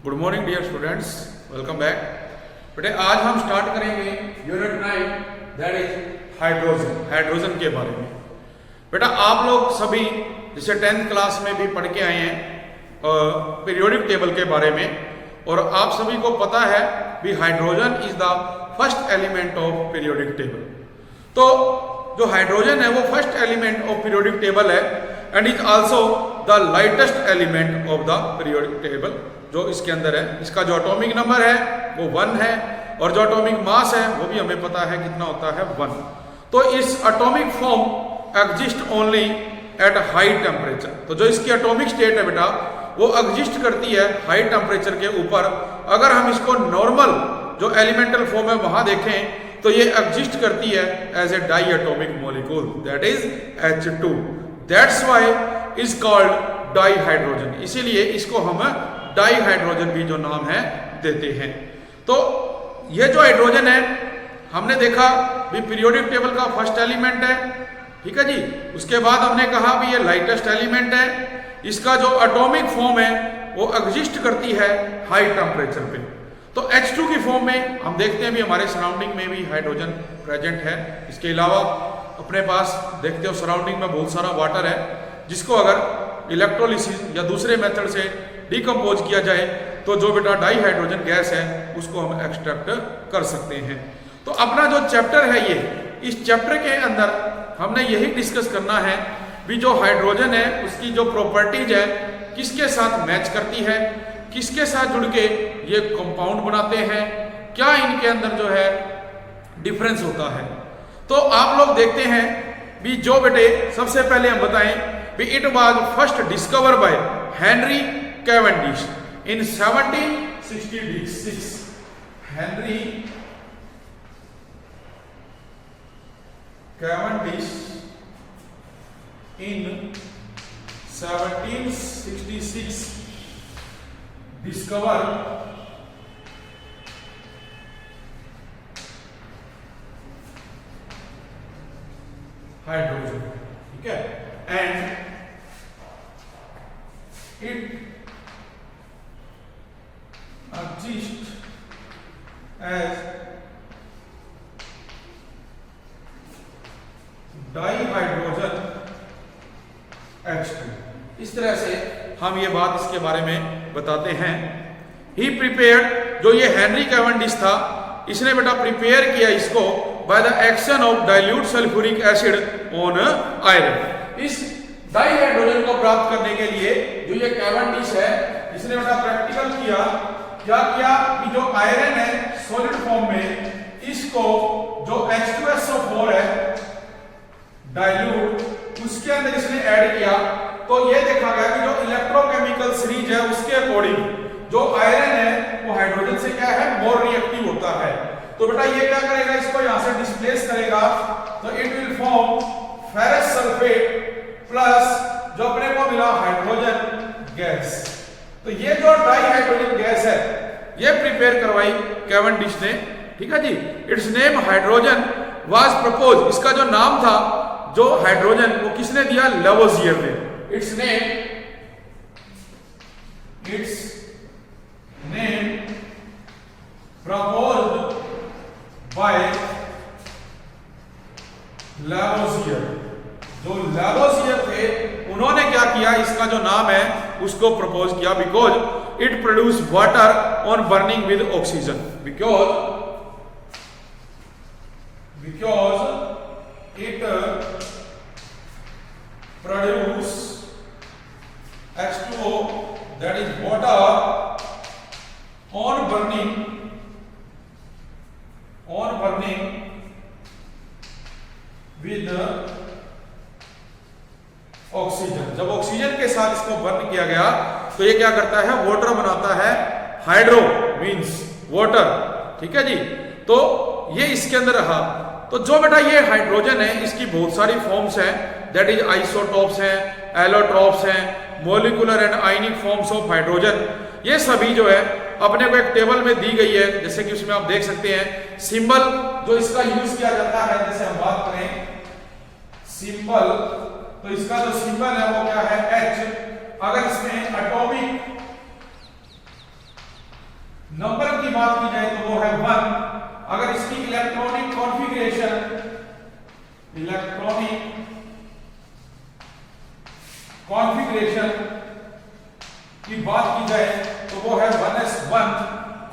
Good morning dear students, welcome back. बेटे आज हम स्टार्ट करेंगे यूनिट 9 दैट इज हाइड्रोजन के बारे में। बेटा आप लोग सभी जैसे 10th क्लास में भी पढ़ के आए हैं पीरियोडिक टेबल के बारे में, और आप सभी को पता है भी hydrogen is the first element of periodic table. तो जो हाइड्रोजन है वो first element of periodic table है and is also the lightest element of the periodic table. जो इसके अंदर है, इसका जो एटॉमिक नंबर है वो 1 है और जो एटॉमिक मास है वो भी हमें पता है कितना होता है 1। तो इस atomic form exist only at high temperature. तो जो इसकी एटॉमिक स्टेट है बेटा वो एग्जिस्ट करती है हाई टेम्परेचर के ऊपर। अगर हम इसको नॉर्मल जो एलिमेंटल फॉर्म है वहां देखें तो ये एग्जिस्ट करती है as a diatomic molecule that is H2। That's why is called dihydrogen. इसीलिए इसको हम डाई हाइड्रोजन भी जो नाम है देते हैं। तो ये जो हाइड्रोजन है हमने देखा भी पीरियोडिक टेबल का फर्स्ट एलिमेंट है, ठीक है जी। उसके बाद हमने कहा भी ये लाइटेस्ट एलिमेंट है। इसका जो एटॉमिक फॉर्म है वो एग्जिस्ट करती है हाई टेम्परेचर पे। तो H2 की फॉर्म में हम देखते हैं भी हमारे सराउंडिंग में भी हाइड्रोजन प्रेजेंट है। इसके अलावा अपने पास देखते हो सराउंडिंग में बहुत सारा वाटर है जिसको अगर इलेक्ट्रोलिसिस या दूसरे मेथड से डिकम्पोज किया जाए तो जो बेटा डाई हाइड्रोजन गैस है उसको हम एक्सट्रैक्ट कर सकते हैं। तो अपना जो चैप्टर है ये, इस चैप्टर के अंदर हमने यही डिस्कस करना है भी जो हाइड्रोजन है उसकी जो प्रॉपर्टीज है किसके साथ मैच करती है, किसके साथ जुड़ के ये कंपाउंड बनाते हैं, क्या इनके अंदर जो है डिफरेंस होता है। तो आप लोग देखते हैं भी जो बेटे सबसे पहले हम बताएं भी it was first discover by Henry Cavendish in 1766। Henry Cavendish in 1766 discover hydrogen, ठीक है, and it exists as dihydrogen H2। इस तरह से हम ये बात इसके बारे में बताते हैं। ही प्रिपेयर्ड, जो ये हेनरी कैवेंडिश था इसने बेटा प्रिपेयर किया इसको by the action of dilute sulphuric acid on iron. इस डाइहाइड्रोजन को प्राप्त करने के लिए जो ये कैवेंडिश है इसने बेटा प्रैक्टिकल किया। क्या किया कि जो आयरन है सॉलिड फॉर्म में इसको जो H2SO4 है डाइल्यूट उसके अंदर इसने ऐड किया। तो ये देखा गया कि जो इलेक्ट्रोकेमिकल सीरीज है उसके अकॉर्डिंग जो आयरन है वो हाइड्रोजन से क्या है मोर रिएक्टिव होता है। तो बेटा ये क्या करेगा, इसको यहां से डिस्प्लेस करेगा तो it will form ferrous sulphate plus जो अपने को मिला हाइड्रोजन गैस। तो ये जो डाइहाइड्रोजन गैस है ये प्रिपेयर करवाई कैवेंडिश ने, ठीक है जी। Its name hydrogen was propose, इसका जो नाम था जो हाइड्रोजन वो किसने दिया, लेवोजियर ने। It's name proposed by Lavoisier. जो लेवोजियर थे उन्होंने क्या किया, इसका जो नाम है उसको प्रपोज किया because it produce water on burning with oxygen. Because it produce H2O that is water on burning with oxygen. जब ऑक्सीजन के साथ इसको बर्न किया गया तो ये क्या करता है, वाटर बनाता है। हाइड्रो मींस वाटर, ठीक है जी। तो ये इसके अंदर रहा। तो जो बेटा ये हाइड्रोजन है इसकी बहुत सारी फॉर्म्स हैं दैट इज आइसोटॉप्स हैं, एलोट्रॉप्स हैं, molecular and ionic forms of hydrogen. ये सभी जो है अपने को एक टेबल में दी गई है, जैसे कि उसमें आप देख सकते हैं सिंबल जो इसका यूज किया जाता है। जैसे हम बात करें सिंबल, तो इसका जो सिंबल है वो क्या है H। अगर इसमें एटॉमिक बात की जाए तो वो है 1। अगर इसकी इलेक्ट्रॉनिक कॉन्फ़िगरेशन की बात की जाए तो वो है 1s1।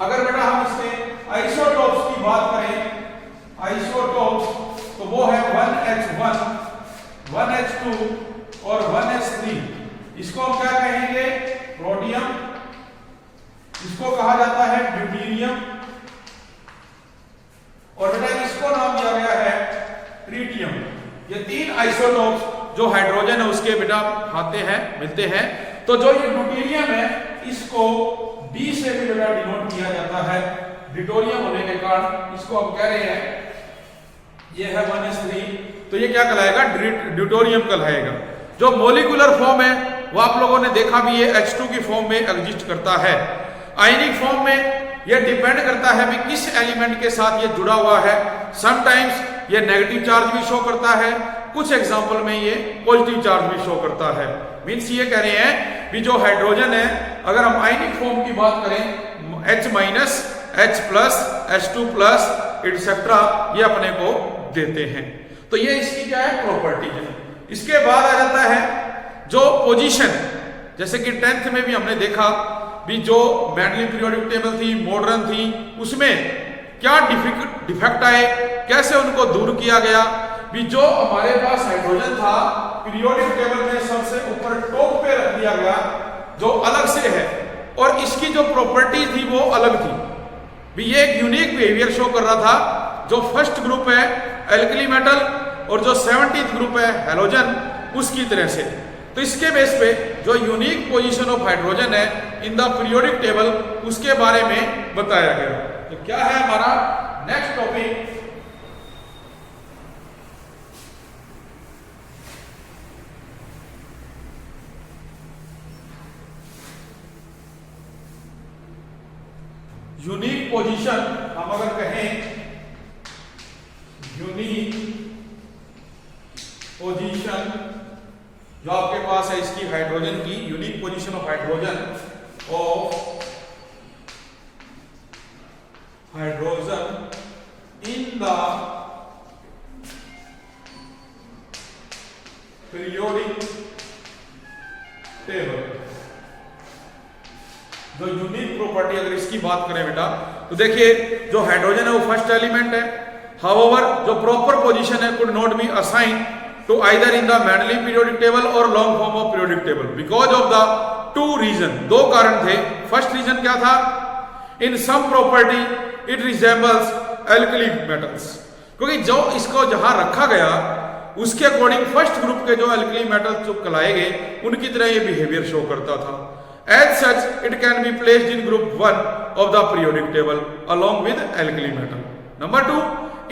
अगर बेटा हम इसके आइसोटोप्स की बात करें, आइसोटोप्स, तो वो है 1h1, 1h2 और 1s3। इसको हम क्या कहेंगे? प्रोटियम। इसको कहा जाता है ड्यूटेरियम, और बेटा इसको नाम दिया गया है ट्रिटियम। ये तीन आइसोटोप्स जो हाइड्रोजन है उसके बेटा आते हैं, मिलते हैं। तो जो ये ड्यूटेरियम है इसको D से भी बेटा डिनोट किया जाता है, ड्यूटेरियम होने के कारण इसको हम कह रहे हैं ये है 1s3। तो ये क्या कहलाएगा? ड्यूटेरियम कहलाएगा। जो मॉलिक्यूलर फॉर्म है वो आप लोगों ने देखा भी, ये H2 की फॉर्म में एग्जिस्ट करता है। आयनिक फॉर्म में ये डिपेंड करता है भी किस एलिमेंट के साथ ये जुड़ा हुआ है। समटाइम्स ये नेगेटिव चार्ज भी शो करता है, कुछ एग्जांपल में ये पॉजिटिव चार्ज भी शो करता है। मींस ये कह रहे हैं भी जो हाइड्रोजन है, अगर हम आयनिक फॉर्म की बात करें, H-, H+, H2+, एटसेट्रा, ये अपने को देते हैं। तो ये इसकी क्या है? प्रॉपर्टी है। इसके बाद आ जाता है जो पोजीशन, जैसे कि 10th में भी हमने देखा भी जो मेंडलियन पीरियोडिक टेबल थी, मॉडर्न थी, उसमें क्या डिफेक्ट आए, कैसे उनको दूर किया गया। भी जो हमारे पास हाइड्रोजन था पीरियोडिक टेबल में सबसे ऊपर टॉप पे रख दिया गया, जो अलग से है, और इसकी जो प्रॉपर्टी थी वो अलग थी। भी ये एक यूनिक बिहेवियर शो कर रहा था। जो फर्स्ट ग्रुप है एल्कली मेटल और जो 17th ग्रुप है हैलोजन, उसकी तरह से। तो इसके बेस पे जो यूनिक पोजीशन ऑफ हाइड्रोजन है इन द पीरियोडिक टेबल, उसके बारे में बताया गया। तो क्या है हमारा नेक्स्ट टॉपिक? Unique position. हम अगर कहें यूनिक पोजीशन जो आपके पास है इसकी हाइड्रोजन की, unique position of hydrogen in the periodic table. जो यूनिक प्रॉपर्टी अगर इसकी बात करें बेटा, तो देखिए जो हाइड्रोजन है वो फर्स्ट एलिमेंट है। हाउएवर जो प्रॉपर पोजीशन है could not be assign to either in the Mendeleev periodic table or long form of periodic table because of the two reason। दो कारण थे। फर्स्ट रीजन क्या था? in some property it resembles alkali metals, क्योंकि जो इसको जहां रखा गया उसके अकॉर्डिंग फर्स्ट ग्रुप के जो alkali metals जो कहलाए गए उनकी तरह ये बिहेवियर शो करता था। as such it can be placed in group 1 of the periodic table along with alkali metal। number 2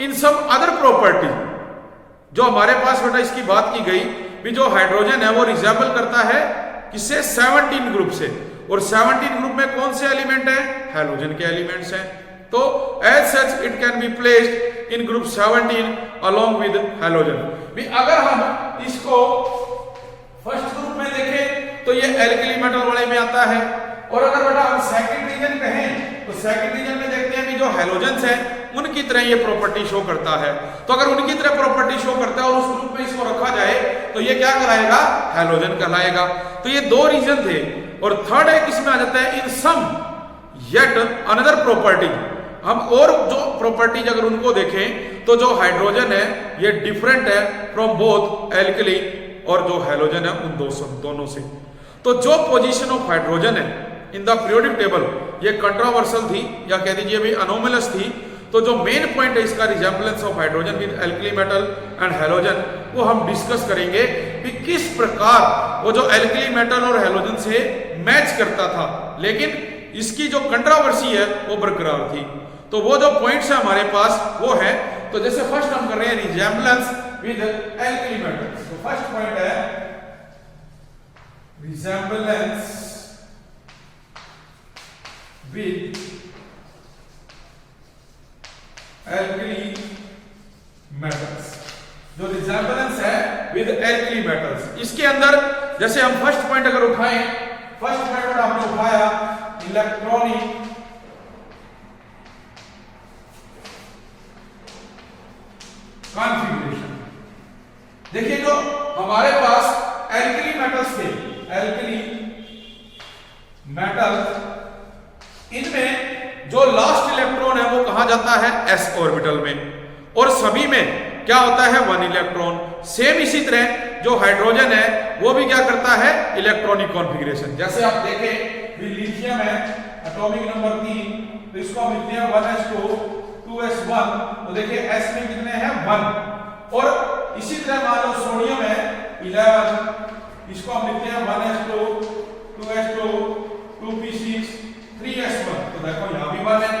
in some other property, जो हमारे पास बेटा इसकी बात की गई भी जो हाइड्रोजन है वो रिजेंबल करता है किससे? 17 ग्रुप से। और 17 ग्रुप में कौन से एलिमेंट है? हैलोजन के एलिमेंट्स हैं। तो as such it can be placed in group 17 along with halogen. भी अगर हम इसको फर्स्ट ग्रुप में देखें तो ये एल्कली मेटल वाले में आता है, और अगर बेटा हम सेकंड रीजन कहें तो सेकंड रीजन में देखते हैं भी जो हैलोजेंस हैं उनकी तरह ये प्रॉपर्टी शो करता है। तो अगर उनकी तरह प्रॉपर्टी शो करता है और उस ग्रुप में इसको रखा जाए तो ये क्या कहलाएगा? हैलोजन कहलाएगा। तो ये दो रीजन थे। और थर्ड है किसमें आ जाता है? इन सम येट अनदर प्रॉपर्टी। हम और जो प्रॉपर्टीज अगर उनको देखें तो जो हाइड्रोजन है ये डिफरेंट है फ्रॉम बोथ एल्कली और जो हैलोजन है उन दोनों से। तो जो पोजीशन ऑफ हाइड्रोजन है इन द पीरियोडिक टेबल ये कंट्रोवर्शियल थी, या कह दीजिए भी अनोमलस थी। तो जो मेन पॉइंट है इसका resemblance of hydrogen with alkali metal and halogen, वो हम डिस्कस करेंगे कि किस प्रकार वो जो एल्कली मेटल और हैलोजन से मैच करता था, लेकिन इसकी जो कंट्रोवर्सी है वो बरकरार थी। तो वो जो पॉइंट्स है हमारे पास वो है, तो जैसे फर्स्ट हम कर रहे हैं रिजेम्बलेंस विद एल्कली मेटल। तो फर्स्ट पॉइंट है रिजेम्बलेंस विद एल्कली मेटल्स। जो रिजेम्बलेंस है विद एल्कली मेटल्स, इसके अंदर जैसे हम फर्स्ट पॉइंट अगर उठाएं, फर्स्ट पॉइंट हमने उठाया इलेक्ट्रॉनिक कॉन्फ़िगरेशन। देखिए जो हमारे पास एल्कली मेटल्स थे, एल्कली मेटल, इनमें जो लास्ट इलेक्ट्रॉन है वो कहां जाता है, s ऑर्बिटल में, और सभी में क्या होता है 1 इलेक्ट्रॉन। सेम इसी तरह जो हाइड्रोजन है वो भी क्या करता है, इलेक्ट्रॉनिक कॉन्फ़िगरेशन। जैसे आप देखें लिथियम है एटॉमिक नंबर 3, तो इसको हम लिखते हैं 1s2 2s1, तो देखिए s में कितने हैं 1, और इसी तरह मान लो सोडियम है 11, इसको हम लिखते हैं 1s2 2s2 2p6 3s1, तो देखो यहां भी 1 है।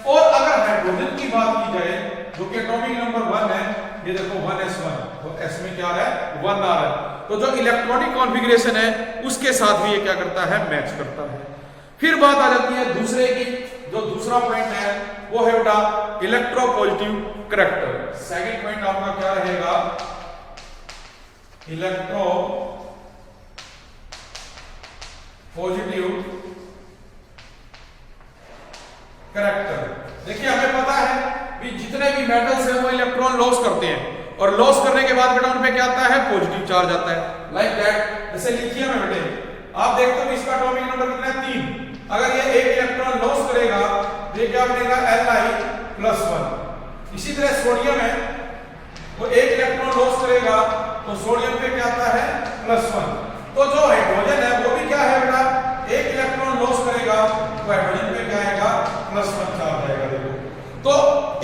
और अगर हाइड्रोजन की बात की जाए जो कि एटॉमिक नंबर 1 है, ये देखो 1s1, तो s में क्या है 1 आ रहा है, तो जो इलेक्ट्रॉनिक कॉन्फ़िगरेशन है उसके साथ भी ये क्या करता है, मैच करता है। फिर बात आ जाती है दूसरे की, जो दूसरा पॉइंट है वो है बेटा इलेक्ट्रोपॉजिटिव करैक्टर। सेकंड पॉइंट आपका क्या रहेगा, इलेक्ट्रो पॉजिटिव करैक्टर। देखिए हमें पता है कि जितने भी मेटल्स हैं वो इलेक्ट्रॉन लॉस करते हैं, और लॉस करने के बाद बेटा उन पे क्या आता है, पॉजिटिव चार्ज आता है, लाइक दैट। जैसे लिथियम है बेटे, आप देखते हो इसका एटॉमिक नंबर कितना है 3, अगर ये एक इलेक्ट्रॉन लॉस करेगा तो ये क्या बनेगा Li+1। इसी तरह सोडियम है, वो एक इलेक्ट्रॉन लॉस करेगा तो सोडियम पे क्या आता है +1। तो जो हाइड्रोजन है वो भी क्या है बेटा, एक इलेक्ट्रॉन लॉस करेगा तो हाइड्रोजन पे क्या आएगा +1 चार्ज आएगा। देखो तो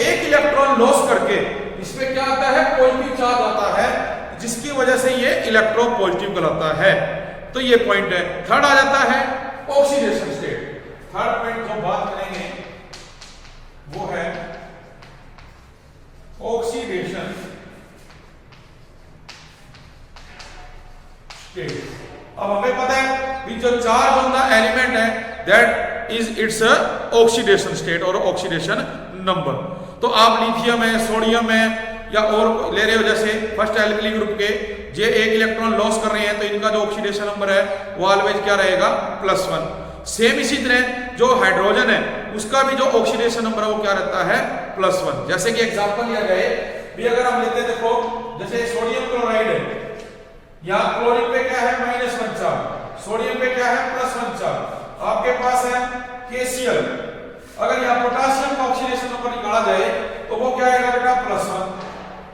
एक इलेक्ट्रॉन लॉस करके इसमें क्या आता है, पॉजिटिव चार्ज आता है, जिसकी वजह से ये इलेक्ट्रोपॉजिटिव कहलाता है। तो ये पॉइंट है। थर्ड आ जाता है ऑक्सीडेशन स्टेट। थर्ड पॉइंट जो बात करेंगे वो है ऑक्सीडेशन स्टेट। अब हमें पता है कि जो चार्ज ऑन द एलिमेंट है that is its oxidation state और ऑक्सीडेशन नंबर। तो आप लिथियम है, सोडियम है या और ले रहे हो, जैसे फर्स्ट एल्कली ग्रुप के जे एक इलेक्ट्रॉन लॉस कर रहे हैं, तो इनका जो ऑक्सीडेशन नंबर है वो ऑलवेज क्या रहेगा +1। सेम इसी तरह जो हाइड्रोजन है उसका भी जो ऑक्सीडेशन नंबर है वो क्या रहता है +1। जैसे कि एग्जांपल लिया जाए भी, अगर हम लेते हैं, देखो जैसे सोडियम क्लोराइड है, या क्लोरीन पे क्या है -1 चार्ज, सोडियम पे क्या है +1 चार्ज, आपके पास है KCl, अगर यहाँ पोटासियम का ऑक्सीडेशन नंबर निकाला जाए तो वो क्या आएगा बेटा +1।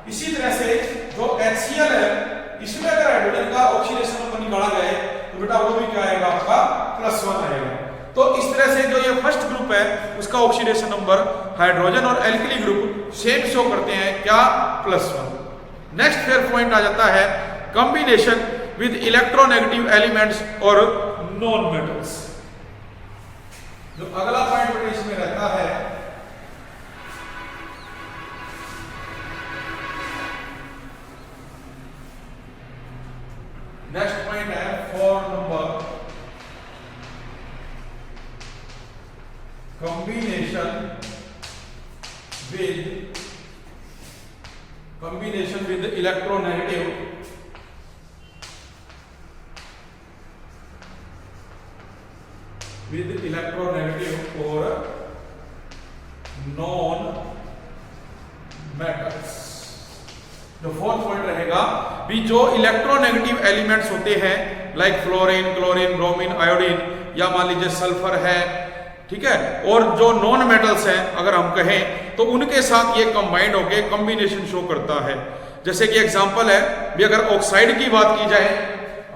इसी तरह से जो HCl है, इसमें अगर हाइड्रोजन का ऑक्सीडेशन नंबर निकाला जाए तो बेटा वो भी क्या आएगा आपका +1 आएगा। तो इस तरह से जो ये फर्स्ट ग्रुप है उसका ऑक्सीडेशन नंबर हाइड्रोजन और एल्कली ग्रुप सेम शो करते हैं, क्या +1। नेक्स्ट फिर पॉइंट आ जाता है कॉम्बिनेशन विद इलेक्ट्रोनेगेटिव एलिमेंट्स और नॉन मेटल्स। जो अगला पॉइंट इसमें रहता है नेक्स्ट पॉइंट है 4 number, combination with electronegative or non metals। जो फोर्थ पॉइंट रहेगा भी, जो इलेक्ट्रोनेगेटिव एलिमेंट्स होते हैं like fluorine, chlorine, bromine, iodine, या मान लीजिए सल्फर है, ठीक है, और जो नॉन मेटल्स हैं अगर हम कहें तो उनके साथ ये कंबाइंड होकर कॉम्बिनेशन शो करता है। जैसे कि एग्जांपल है भी, अगर ऑक्साइड की बात की जाए,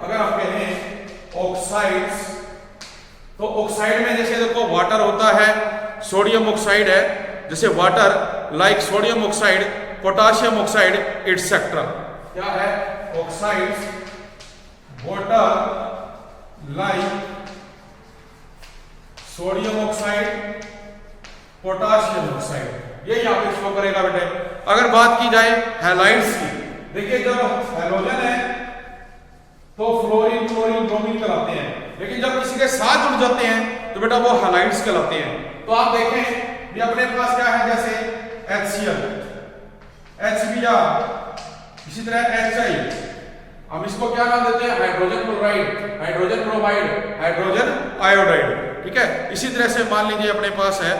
अगर हम कहें ऑक्साइड्स, तो ऑक्साइड में जैसे देखो वाटर होता है, सोडियम ऑक्साइड है, जैसे water like sodium oxide, potassium oxide etcetera. क्या है oxides, water like sodium oxide, potassium oxide, ये यहां पे शो करेगा बेटे। अगर बात की जाए हैलाइड्स की, देखिए जब हैलोजन है तो फ्लोरीन, क्लोरीन, ब्रोमीन कहलाते हैं, लेकिन जब किसी के साथ जुड़ जाते हैं तो बेटा वो हैलाइड्स कहलाते हैं। तो आप देखें ये अपने पास क्या है, जैसे HCl, HBr, इसी तरह HI, हम इसको क्या नाम देते हैं, hydrogen chloride, hydrogen bromide, hydrogen iodide, ठीक है। इसी तरह से मान लीजिए अपने पास है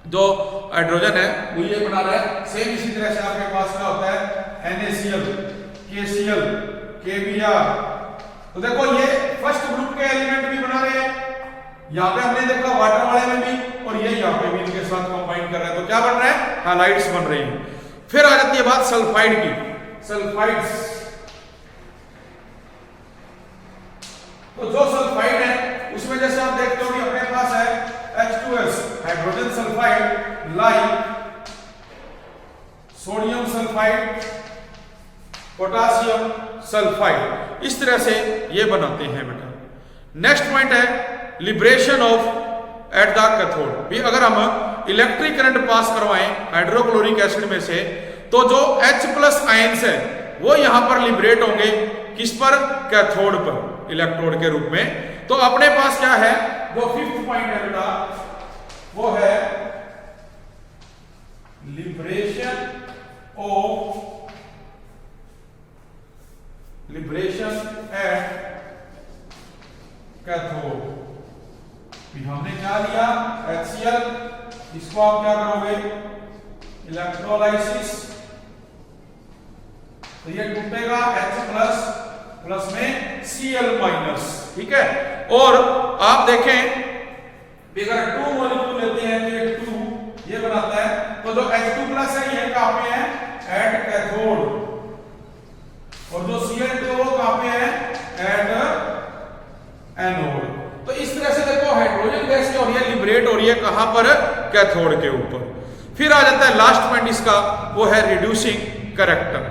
जो हाइड्रोजन है वो ये बना रहा है। सेम इसी तरह से आपके पास क्या होता है NaCl, KCl, KBr। तो देखो ये फर्स्ट ग्रुप के एलिमेंट भी बना रहे हैं, यहाँ पे हमने देखा वाटर वाले में भी, और ये यहाँ पे भी इनके साथ कंबाइन कर रहे हैं, तो क्या बन रहा है हैलाइड्स बन रही हैं। फिर आ जाती है बात सल्फाइड की, सल्फाइड्स। तो जो सल्फाइड है उसमें जैसे आप देखते हो कि अपने पास है H2S hydrogen sulphide, like sodium sulphide, potassium sulphide, इस तरह से ये बनाते हैं बेटा। नेक्स्ट पॉइंट है liberation of at the cathode. भी अगर हम इलेक्ट्रिक करंट पास करवाएं हाइड्रोक्लोरिक एसिड में से, तो जो H+ आयंस है वो यहां पर लिबरेट होंगे, किस पर, कैथोड पर, इलेक्ट्रोड के रूप में। तो अपने पास क्या है, जो फिफ्थ पॉइंट है बेटा वो है लिबरेशन एट कैथोड। हमने क्या लिया HCl, इसको आप क्या करोगे इलेक्ट्रोलाइसिस, तो ये टूटेगा H+ में Cl-, ठीक है। और आप देखें अगर 2 मॉलिक्यूल लेते हैं तो ये 2 ये बनाता है, तो जो H2+ है ये कहां पे है एट कैथोड, और जो Cl2 वो कहां पे है एट एनोड। तो इस तरह से देखो हाइड्रोजन गैस क्या हो रही है, लिबरेट हो रही है कहां पर, कैथोड के ऊपर। फिर आ जाता है लास्ट पॉइंट इसका, वो है रिड्यूसिंग कैरेक्टर।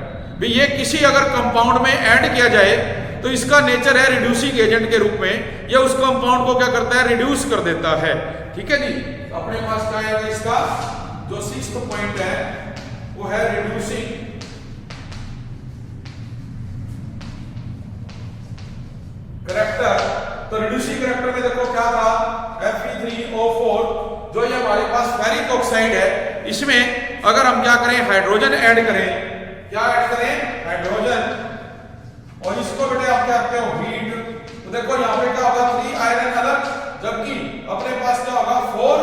भी ये किसी अगर कंपाउंड में ऐड किया जाए तो इसका नेचर है रिड्यूसिंग एजेंट के रूप में, ये उस कंपाउंड को क्या करता है, रिड्यूस कर देता है, ठीक है जी। अपने पास क्या है इसका जो 6th पॉइंट है वो है रिड्यूसिंग कैरेक्टर। तो रिड्यूसिंग कैरेक्टर में देखो क्या था Fe3O4, जो ये हमारे पास फेरिक ऑक्साइड है, इसमें अगर हम क्या करें हाइड्रोजन ऐड करें, क्या ऐड करें हाइड्रोजन, और इसको बेटे आप क्या करते हो हीट, तो देखो यहाँ पे क्या होगा 3 आयरन अलग, जबकि अपने पास क्या होगा 4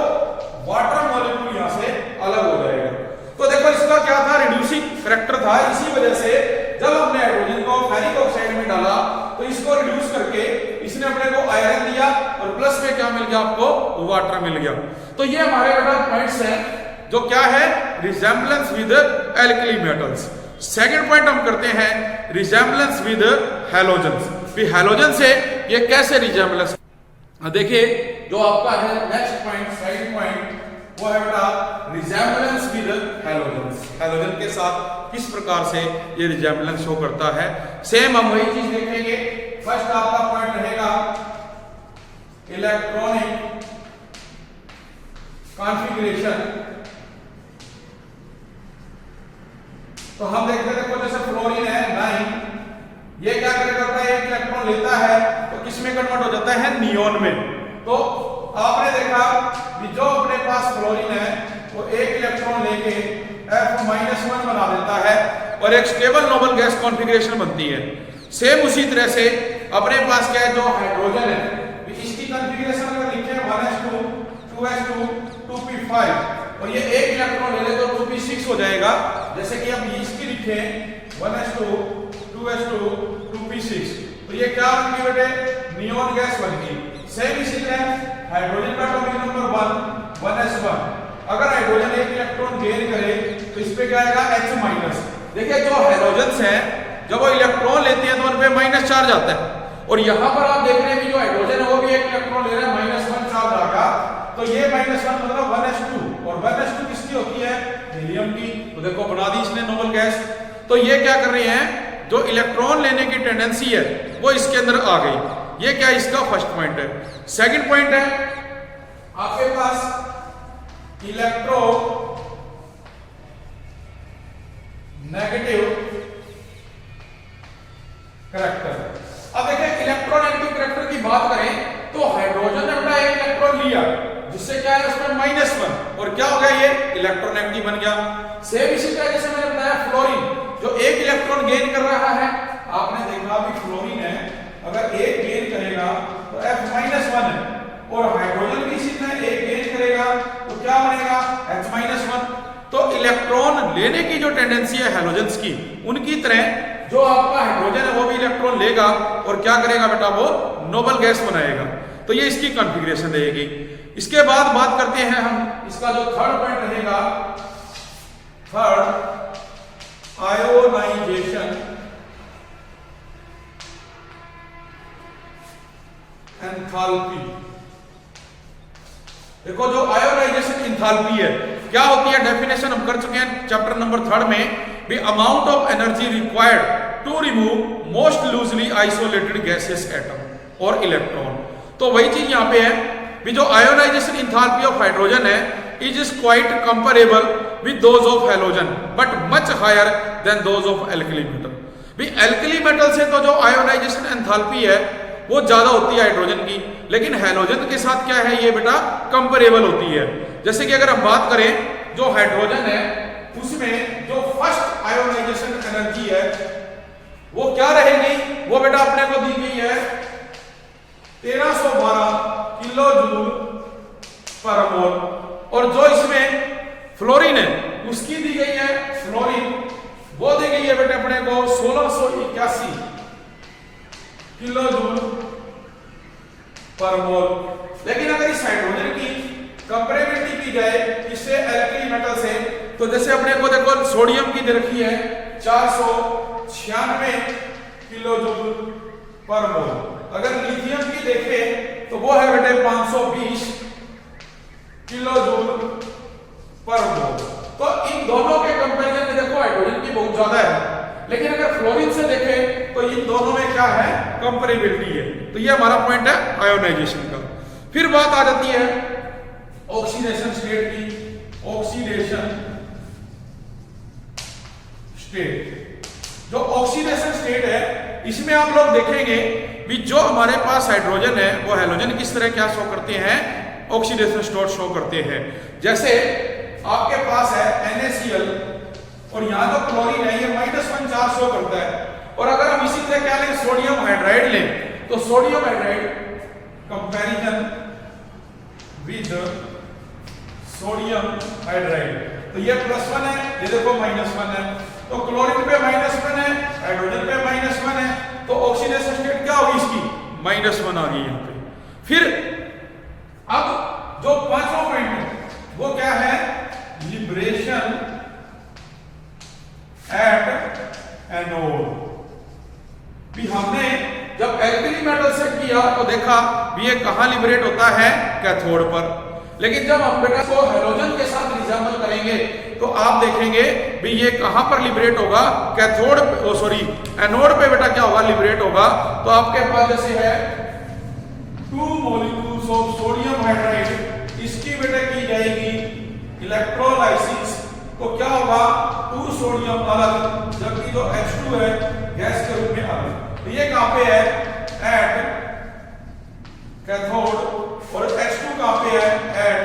वाटर मॉलिक्यूल यहाँ से अलग हो जाएगा। तो देखो इसका क्या था रिड्यूसिंग कैरेक्टर था, इसी वजह से जब हमने हाइड्रोजन को फेरिक ऑक्साइड में डाला तो इसको रिड्यूस करके इसने अपने को आयरन दिया, और प्लस में क्या मिल गया आपको वाटर मिल गया। तो ये हमारे बेटा पॉइंट्स हैं जो क्या है resemblance with alkali metals. Second point हम करते हैं रिजेम्बलेंस विद हैलोजेंस। भी हैलोजन से ये कैसे रिजेम्बलेंस, देखिए जो आपका है नेक्स्ट पॉइंट सेकंड पॉइंट वो है बेटा रिजेम्बलेंस विद हैलोजेंस। हैलोजन के साथ किस प्रकार से ये रिजेम्बलेंस शो करता है, सेम हम वही चीज देखेंगे। फर्स्ट आपका पॉइंट रहेगा इलेक्ट्रॉनिक कॉन्फ़िगरेशन। तो हम देखते हैं देखो जैसे फ्लोरीन है 9, ये क्या करता है, एक इलेक्ट्रॉन लेता है तो किसमें कन्वर्ट हो जाता है नियोन में। तो आपने देखा कि जो अपने पास फ्लोरीन है वो एक इलेक्ट्रॉन लेके F-1 बना देता है और एक स्टेबल नोबल गैस कॉन्फ़िगरेशन बनती है। सेम उसी तरह से अपने पास क्या है जो हाइड्रोजन है, इसकी कॉन्फ़िगरेशन अगर लिखें 1s2 2s2 2p5, और ये एक इलेक्ट्रॉन ले ले तो 2p6 हो जाएगा। जैसे कि अब इसकी लिखें 1s2 2s2 2p6, तो ये क्या बन गई बेटे नियोन गैस बन गई। सेम इसी तरह हाइड्रोजन का एटॉमिक नंबर 1s1, अगर हाइड्रोजन एक इलेक्ट्रॉन गेन करे तो इस पे क्या आएगा H-। देखिए जो हाइड्रोजन्स हैं जब वो इलेक्ट्रॉन लेते हैं तो उन पे माइनस चार्ज आता है, और यहां पर आप देख रहे हैं कि जो हाइड्रोजन है वो भी एक इलेक्ट्रॉन ले रहा है, -1 चार्ज आएगा। तो ये -1 मतलब 1s2, और 1s2 किसकी होती है हीलियम की। तो देखो बना दी इसने नोबल गैस। तो ये क्या कर रही है, जो इलेक्ट्रॉन लेने की टेंडेंसी है वो इसके अंदर आ गई। ये क्या इसका फर्स्ट पॉइंट है। सेकंड पॉइंट है आपके पास इलेक्ट्रो नेगेटिव कैरेक्टर। अब देखिए इलेक्ट्रोनेगेटिव कैरेक्टर की बात करें तो हाइड्रोजन ने अपना एक इलेक्ट्रॉन लिया जिससे क्या है उसमें -1, और क्या हो गया ये इलेक्ट्रोनेगेटिव बन गया। सेम इसी तरह जैसे मैंने बताया फ्लोरीन जो एक इलेक्ट्रॉन गेन कर रहा है, आपने देखा भी फ्लोरीन है अगर एक गेन करेगा तो F-1 है, और हाइड्रोजन भी इसी तरह एक गेन करेगा तो क्या बनेगा लेने की जो टेंडेंसी है हैलोजेंस की, उनकी तरह जो आपका हाइड्रोजन है वो भी इलेक्ट्रॉन लेगा और क्या करेगा बेटा, वो नोबल गैस बनाएगा। तो ये इसकी कॉन्फ़िगरेशन रहेगी। इसके बाद बात करते हैं हम, इसका जो थर्ड पॉइंट रहेगा, थर्ड आयोनाइजेशन एंथैल्पी। देखो जो आयोनाइजेशन एंथैल्पी है क्या होती है, डेफिनेशन हम कर चुके हैं चैप्टर नंबर 3 में भी, amount of energy required to remove most loosely isolated gases atom और इलेक्ट्रॉन। तो वही चीज यहां पे है भी, जो आयोनाइजेशन एंथैल्पी ऑफ हाइड्रोजन है is quite comparable with those of halogen but much higher than those of alkali metal. भी एल्कली मेटल से तो जो आयोनाइजेशन एंथैल्पी है वो ज्यादा होती है हाइड्रोजन की, लेकिन हैलोजन के साथ क्या है ये बेटा, कंपेरेबल होती है। जैसे कि अगर हम बात करें जो हाइड्रोजन है उसमें जो फर्स्ट आयोनाइजेशन एनर्जी है वो क्या रहेगी, वो बेटा अपने को दी गई है 1312 किलो जूल पर मोल, और जो इसमें फ्लोरीन है उसकी दी गई है, फ्लोरीन वो दी गई है बेटा अपने को 1681 किलो जूल पर मोल। लेकिन अगर इस हाइड्रोजन की कंपेरेबिलिटी की जाए इससे एल्कली मेटल से, तो जैसे अपने को देखो सोडियम की दे रखी है 496 किलो जूल पर मोल, अगर लिथियम की देखें तो वो है बेटे 520 किलो जूल पर मोल। तो इन दोनों के कंपैरिजन में देखो हाइड्रोजन की बहुत ज्यादा है, लेकिन अगर फ्लोरीन से देखें तो इन दोनों में क्या है, कंपेरेबिलिटी है। तो ये हमारा पॉइंट है आयोनाइजेशन का। फिर बात आ जाती है ऑक्सीडेशन स्टेट की। ऑक्सीडेशन स्टेट, जो ऑक्सीडेशन स्टेट है इसमें आप लोग देखेंगे भी जो हमारे पास हाइड्रोजन है वो हैलोजन किस तरह क्या शो करते हैं, ऑक्सीडेशन स्टेट शो करते हैं। जैसे आपके पास है NaCl और यहां जो क्लोरीन है ये -1 चार्ज शो करता है, और अगर हम इसी तरह क्या लें, सोडियम हाइड्राइड लें, तो sodium hydride comparison with sodium hydride, तो ये +1 है, ये देखो -1 है, तो क्लोरीन पे -1 है, हाइड्रोजन पे -1 है, तो ऑक्सीडेशन स्टेट क्या होगी इसकी, -1 आ गई यहां पे। फिर अब जो पांचवा पॉइंट है वो क्या है, लिबरेशन एट एनोड। भी हमने जब एल्कली मेटल से किया तो देखा भी ये कहां लिबरेट होता है, कैथोड पर, लेकिन जब हम बेटा को हैलोजन के साथ रिजेंबल करेंगे तो आप देखेंगे भी ये कहां पर लिबरेट होगा, कैथोड एनोड पे बेटा क्या होगा, लिबरेट होगा। तो आपके पास जैसे है 2 मॉलिक्यूल्स ऑफ सोडियम हाइड्राइड, इसकी बेटा की जाएगी इलेक्ट्रोलाइसिस, तो क्या होगा, 2 सोडियम अलग, जबकि जो H2 है गैस के रूप में अलग। तो ये कहां पे है, एट कैथोड, और H2 कहां पे है, एट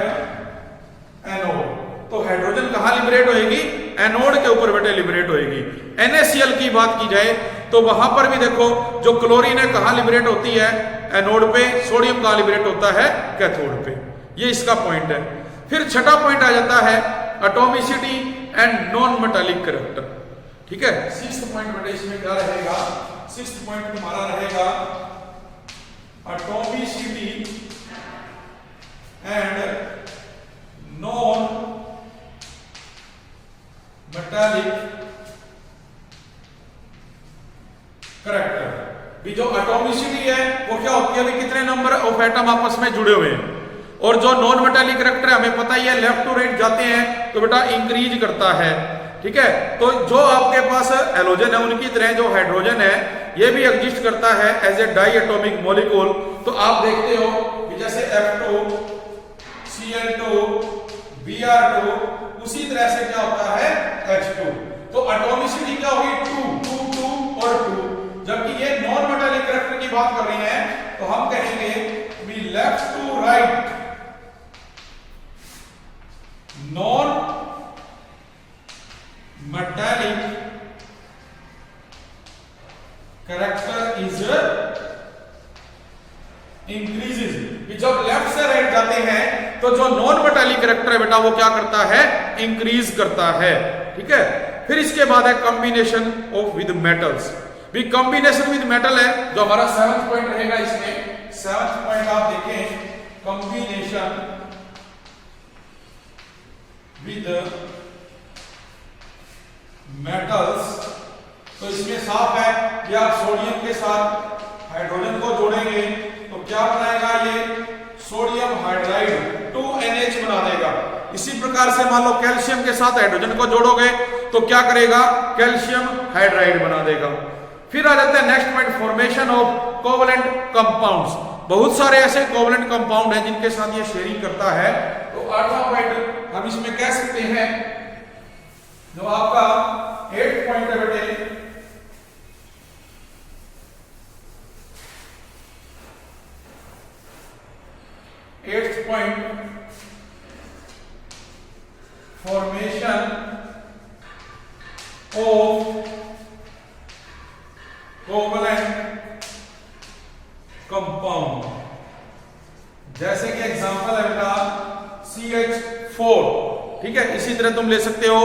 एनोड। तो हाइड्रोजन कहां लिबरेट होएगी, एनोड के ऊपर बेटे लिबरेट होएगी। NaCl की बात की जाए तो वहां पर भी देखो जो क्लोरीन है कहां लिबरेट होती है, एनोड पे, सोडियम कहां लिबरेट होता है, कैथोड पे। ये इसका पॉइंट है। फिर छठा पॉइंट आ जाता है atomicity and non metallic character. ठीक है, 6th पॉइंट बेटे इसमें क्या रहेगा, 6th पॉइंट हमारा रहेगा atomicity and non metallic character. भी जो एटॉमिसिटी है वो क्या होती है, भी कितने नंबर ऑफ एटम आपस में जुड़े हुए हैं, और जो नॉन मेटालिक कैरेक्टर है हमें पता ही है, लेफ्ट टू राइट जाते हैं तो बेटा इंक्रीज करता है। ठीक है, तो जो आपके पास हैलोजन है उनकी तरह जो हाइड्रोजन है ये भी एग्जिस्ट करता है as a diatomic molecule. तो आप देखते हो कि जैसे F2 Cl2 Br2, उसी तरह से क्या होता है H2। तो एटॉमिसिटी क्या होगी, 2 2 2 और 2, जबकि ये नॉन मेटालिक कैरेक्टर की बात कर रही हैं तो हम कहेंगे भी left to right non metallic character is increases. जब लेफ्ट से राइट जाते हैं तो जो नॉन मेटालिक कैरेक्टर है बेटा वो क्या करता है, इंक्रीज करता है। ठीक है। फिर इसके बाद है कॉम्बिनेशन ऑफ विद मेटल्स। भी कॉम्बिनेशन विद मेटल है जो हमारा 7th पॉइंट रहेगा। इसमें 7th पॉइंट आप देखें, कॉम्बिनेशन विद मेटल्स। तो इसमें साफ है कि आप सोडियम के साथ हाइड्रोजन को जोड़ेंगे तो क्या बनाएगा, ये सोडियम हाइड्राइड 2NH बना देगा। इसी प्रकार से मान लो कैल्शियम के साथ हाइड्रोजन को जोड़ोगे तो क्या करेगा, कैल्शियम हाइड्राइड बना देगा। फिर आ जाता है next point, formation of covalent compounds. बहुत सारे ऐसे कोवलेंट कंपाउंड हैं जिनके साथ ये शेयरिंग करता है। तो 8वां पॉइंट हम इसमें कह सकते हैं, जो आपका 8th पॉइंट है बेटे, eighth point, formation of covalent compound. जैसे कि एग्जांपल है बेटा CH4, ठीक है। इसी तरह तुम ले सकते हो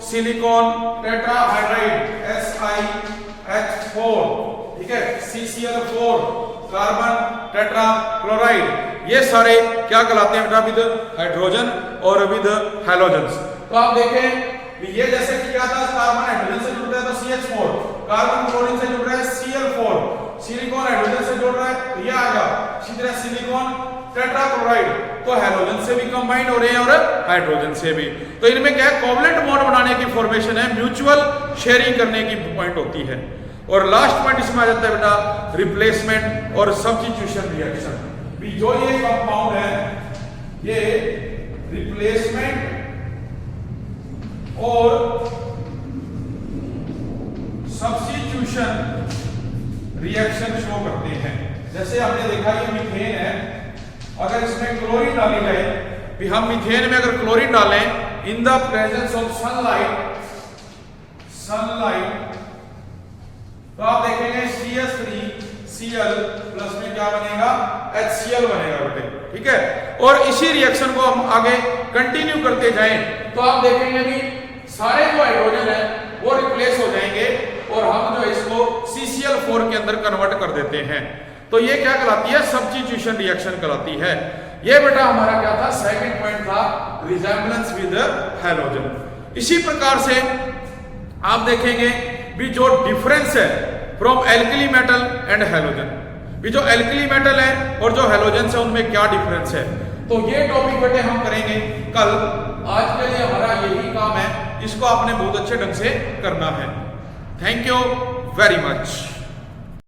सिलिकॉन टेट्राहाइड्राइड SiH4, ठीक है, CCl4, कार्बन टेट्राक्लोराइड। ये सारे क्या कहलाते हैं बेटा, विद हाइड्रोजन और विद हैलोजेंस। तो आप देखें ये जैसे कि क्या था, कार्बन हाइड्रोजन से जुड़ रहा है तो CH4, कार्बन क्लोरीन से जुड़ रहा है Cl4, सिलिकॉन हाइड्रोजन से जुड़ रहा है तो ये आएगा। इसी तरह सिलिकॉन टेट्राक्लोराइड तो हैलोजन से भी कंबाइंड हो रहे हैं और हाइड्रोजन से भी। तो इनमें क्या है, कोवलेंट बॉन्ड बनाने की फॉर्मेशन है, म्यूचुअल शेयरिंग करने की पॉइंट होती है। और लास्ट पॉइंट इसमें आ जाता है बेटा रिप्लेसमेंट और सब्स्टिट्यूशन रिएक्शन। जो ये कंपाउंड है ये रिप्लेसमेंट और सब्स्टिट्यूशन रिएक्शन शो करते हैं। जैसे आपने देखा ये मीथेन है, अगर इसमें क्लोरीन डाली जाए, भी हम मीथेन में अगर क्लोरीन डालें in the presence of sunlight तो आप देखेंगे CH3Cl प्लस में क्या बनेगा, HCl बनेगा बेटे, ठीक है। और इसी रिएक्शन को हम आगे कंटिन्यू करते जाएं तो आप देखेंगे भी सारे जो हाइड्रोजन है वो रिप्लेस हो जाएंगे और हम जो इसको CCl4 के अंदर कन्वर्ट कर देते हैं। तो ये क्या कहलाती है, सब्स्टिट्यूशन रिएक्शन कहलाती है। ये बेटा हमारा क्या था, 2nd पॉइंट था, रिजेम्बलेंस विद हैलोजन। इसी प्रकार से आप देखेंगे भी जो डिफरेंस है from alkali metal and halogen, भी जो एल्कली मेटल है और जो हैलोजन है उनमें क्या डिफरेंस है। तो ये टॉपिक बेटे हम करेंगे कल। आज के लिए हमारा यही काम है, इसको आपने बहुत अच्छे ढंग से करना है। Thank you very much.